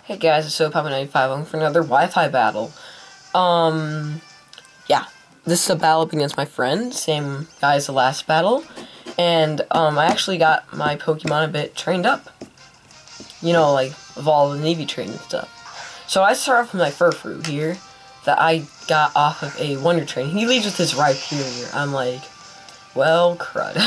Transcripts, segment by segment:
Hey guys, it's Papa95. I'm for another Wi-Fi battle. Yeah, this is a battle against my friend, same guy as the last battle, and I actually got my Pokemon a bit trained up. You know, like evolved and Navy trained and stuff. So I start off with my Furfrou here that I got off of a Wonder Train. He leads with his Rhyperior. I'm like, well, crud.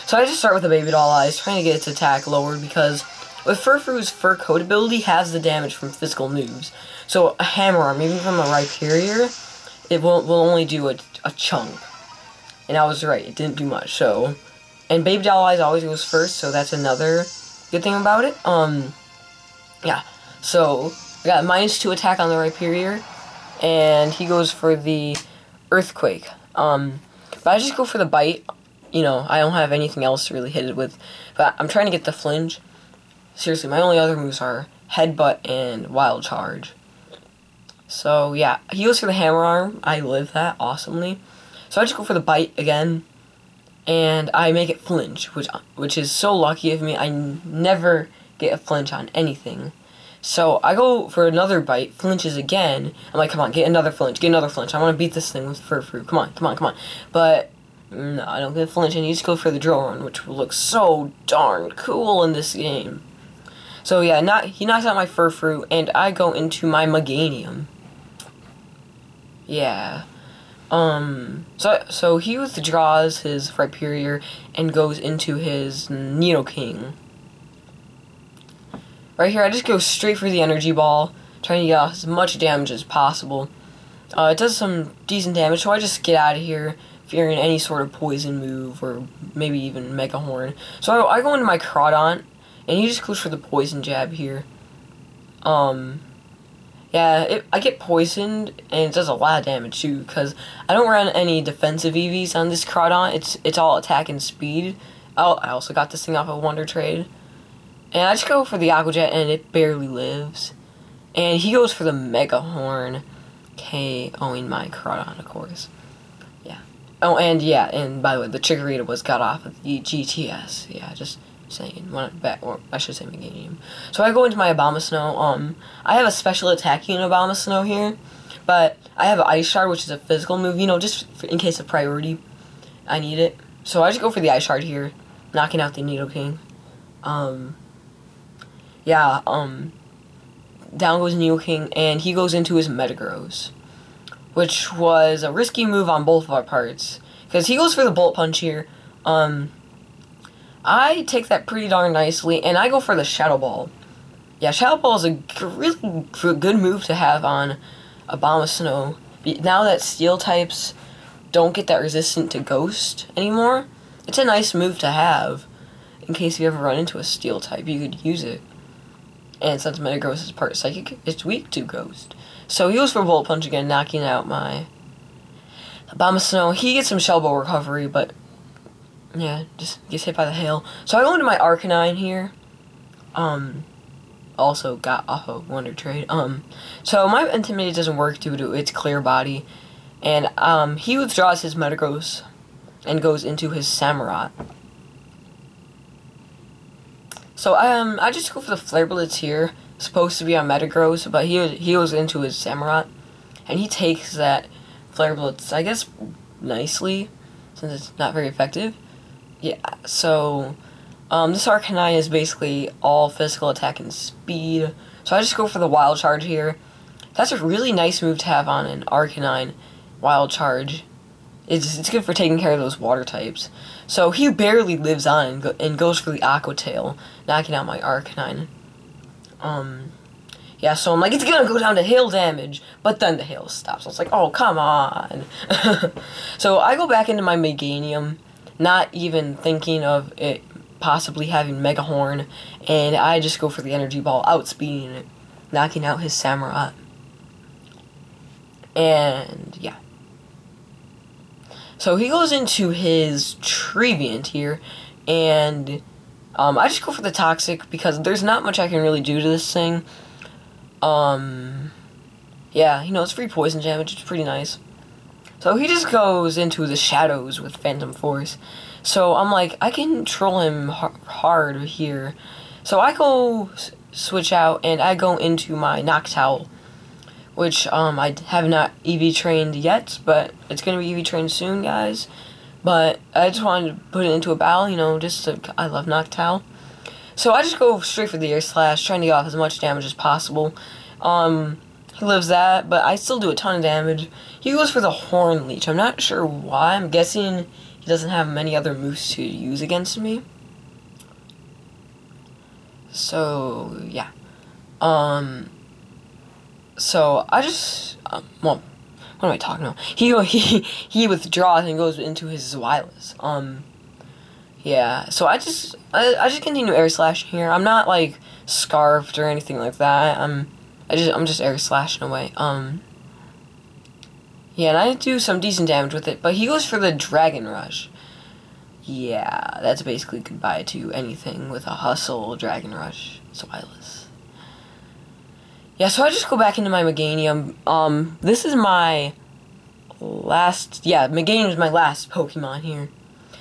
So I just start with the Baby Doll Eyes, trying to get its attack lowered because with Furfrou's Fur Coat ability has the damage from physical moves. So a Hammer Arm, even from a Rhyperior, it will only do a chunk. And I was right, it didn't do much. So, and Baby Doll Eyes always goes first, so that's another good thing about it. Yeah. So I got -2 attack on the Rhyperior, and he goes for the Earthquake. But I just go for the Bite. You know, I don't have anything else to really hit it with, but I'm trying to get the Flinch. Seriously, my only other moves are Headbutt and Wild Charge. So, yeah, he goes for the Hammer Arm. I live that awesomely. So I just go for the Bite again, and I make it flinch, which is so lucky of me. I never get a flinch on anything. So I go for another Bite, flinches again. I'm like, come on, get another flinch, get another flinch. I want to beat this thing with Furfrou. Come on, come on, come on. But no, I don't get a flinch, and you just go for the Drill Run, which will look so darn cool in this game. So yeah, he knocks out my Furfrou, and I go into my Meganium. Yeah. So he withdraws his Rhyperior and goes into his Nidoking. Right here, I just go straight for the Energy Ball, trying to get off as much damage as possible. It does some decent damage, so I just get out of here, fearing any sort of poison move, or maybe even Mega Horn. So I go into my Crawdont, and he just goes for the Poison Jab here. Yeah, I get poisoned, and it does a lot of damage too, because I don't run any defensive EVs on this Crawdont. It's all attack and speed. I also got this thing off of Wonder Trade. And I just go for the Aqua Jet, and it barely lives. And he goes for the Mega Horn, KOing my Crawdont, of course. Yeah. Oh, and yeah, and by the way, the Chikorita was got off of the GTS. Yeah, just saying, or I should say Meganium. So I go into my Abomasnow. I have a special attacking Abomasnow here, but I have an Ice Shard, which is a physical move, you know, just in case of priority, I need it. So I just go for the Ice Shard here, knocking out the Nidoking. Yeah, down goes Nidoking, and he goes into his Metagross, which was a risky move on both of our parts, because he goes for the Bullet Punch here. I take that pretty darn nicely, and I go for the Shadow Ball. Yeah, Shadow Ball is a really good move to have on Abomasnow. Now that Steel types don't get that resistant to Ghost anymore, it's a nice move to have. In case you ever run into a Steel type, you could use it. And since Metagross is part Psychic, it's weak to Ghost. So he goes for Bullet Punch again, knocking out my Abomasnow. He gets some Shell Ball recovery, but yeah, just gets hit by the hail. So I go into my Arcanine here. Also got off of Wonder Trade. So my Intimidate doesn't work due to its clear body. And, he withdraws his Metagross and goes into his Samurott. So, I just go for the Flare Blitz here. Supposed to be on Metagross, but he goes into his Samurott. And he takes that Flare Blitz, I guess, nicely, since it's not very effective. Yeah, so this Arcanine is basically all physical attack and speed. So I just go for the Wild Charge here. That's a really nice move to have on an Arcanine, Wild Charge. It's good for taking care of those water types. So he barely lives on and goes for the Aqua Tail, knocking out my Arcanine. Yeah, so I'm like, it's gonna go down to hail damage, but then the hail stops. I was like, oh, come on. So I go back into my Meganium, not even thinking of it possibly having Mega Horn, and I just go for the Energy Ball, outspeeding it, knocking out his Samurott. And yeah. So he goes into his Trevenant here, and I just go for the Toxic because there's not much I can really do to this thing. Yeah, you know, it's free poison damage, it's pretty nice. So he just goes into the Shadows with Phantom Force. So I'm like, I can troll him hard here. So I go switch out, and I go into my Noctowl, which I have not EV trained yet, but it's going to be EV trained soon, guys. But I just wanted to put it into a battle, you know, I love Noctowl. So I just go straight for the Air Slash, trying to get off as much damage as possible. He lives that, but I still do a ton of damage. He goes for the Horn Leech. I'm not sure why. I'm guessing he doesn't have many other moves to use against me. So, yeah. So I just, well, what am I talking about? He withdraws and goes into his Zweilous. Yeah, so I just continue Air Slashing here. I'm not, like, scarfed or anything like that. I'm just Air Slashing away. Yeah, and I do some decent damage with it, but he goes for the Dragon Rush. Yeah, that's basically goodbye to anything with a Hustle, Dragon Rush, Zweilous. Yeah, so I just go back into my Meganium. This is my last, yeah, Meganium is my last Pokemon here.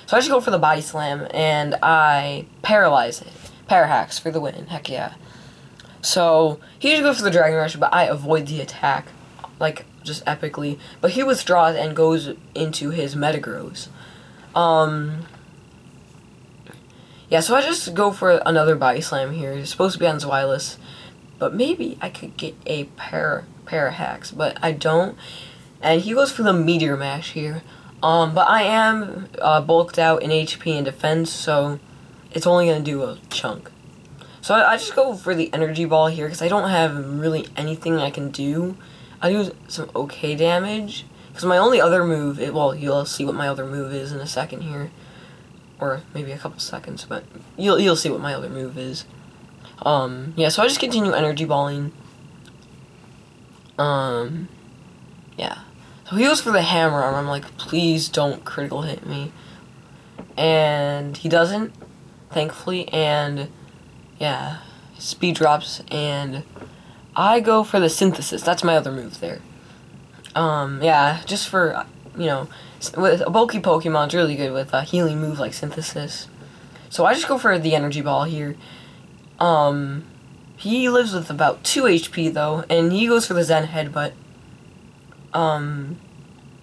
So I just go for the Body Slam, and I paralyze it. Parahacks for the win, heck yeah. So, he just goes for the Dragon Rush, but I avoid the attack, like, just epically. But he withdraws and goes into his Metagross. Yeah, so I just go for another Body Slam here. It's supposed to be on Zweilous, but maybe I could get a Parahacks, but I don't. And he goes for the Meteor Mash here. But I am bulked out in HP and defense, so it's only going to do a chunk. So I just go for the Energy Ball here, because I don't have really anything I can do. I do some okay damage, because my only other move, well, you'll see what my other move is in a second here. Or maybe a couple seconds, but you'll see what my other move is. Yeah, so I just continue Energy Balling. Yeah. So he goes for the Hammer Arm. I'm like, please don't critical hit me. And he doesn't, thankfully, and yeah, speed drops, and I go for the Synthesis. That's my other move there. Yeah, just for, you know, with a bulky Pokemon, it's really good with a healing move like Synthesis. So I just go for the Energy Ball here. He lives with about 2 HP though, and he goes for the Zen Headbutt.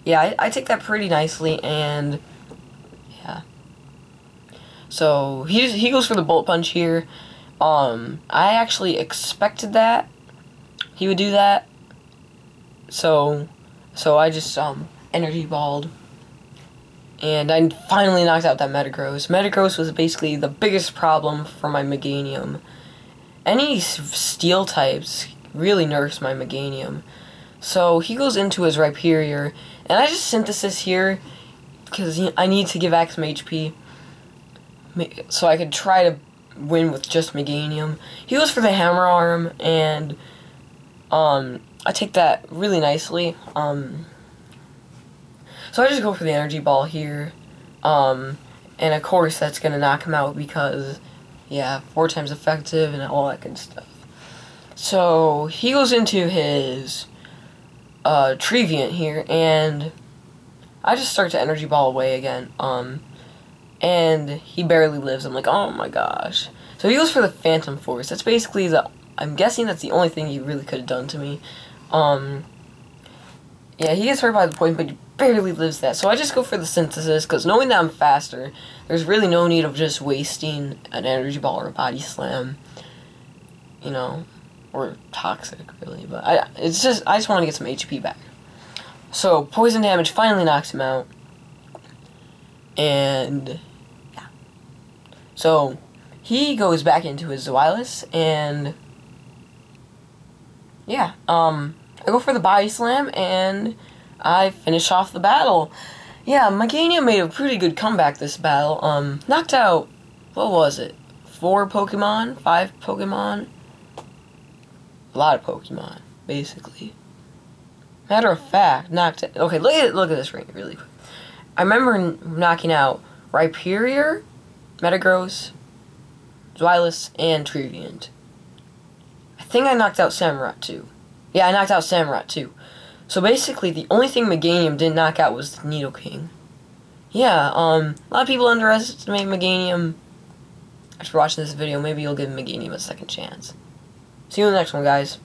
Yeah, I take that pretty nicely, and yeah. So he goes for the Bullet Punch here. I actually expected that he would do that. So I just Energy Balled, and I finally knocked out that Metagross. Metagross was basically the biggest problem for my Meganium. Any Steel types really nerfs my Meganium. So he goes into his Rhyperior, and I just Synthesis here because I need to give back some HP so I could try to win with just Meganium. He goes for the Hammer Arm, and I take that really nicely. So I just go for the Energy Ball here, and of course that's gonna knock him out because, yeah, 4 times effective and all that good stuff. So he goes into his Trevenant here, and I just start to Energy Ball away again, and he barely lives. I'm like, oh my gosh. So he goes for the Phantom Force. That's basically I'm guessing that's the only thing he really could have done to me. Yeah, he gets hurt by the poison, but he barely lives that. So I just go for the Synthesis, because knowing that I'm faster, there's really no need of just wasting an Energy Ball or a Body Slam, you know, or Toxic, really. But I just want to get some HP back. So poison damage finally knocks him out, and yeah. So he goes back into his Zweilous, and yeah, I go for the Body Slam, and I finish off the battle. Yeah, Meganium made a pretty good comeback this battle. Knocked out, what was it? 4 Pokemon? 5 Pokemon? A lot of Pokemon, basically. Matter of fact, okay, look at this ring really quick. I remember knocking out Rhyperior, Metagross, Zweilous, and Trevenant. I think I knocked out Samurott too. Yeah, I knocked out Samurott too. So basically, the only thing Meganium didn't knock out was the Nidoking. Yeah, a lot of people underestimate Meganium. After watching this video, maybe you'll give Meganium a second chance. See you in the next one, guys.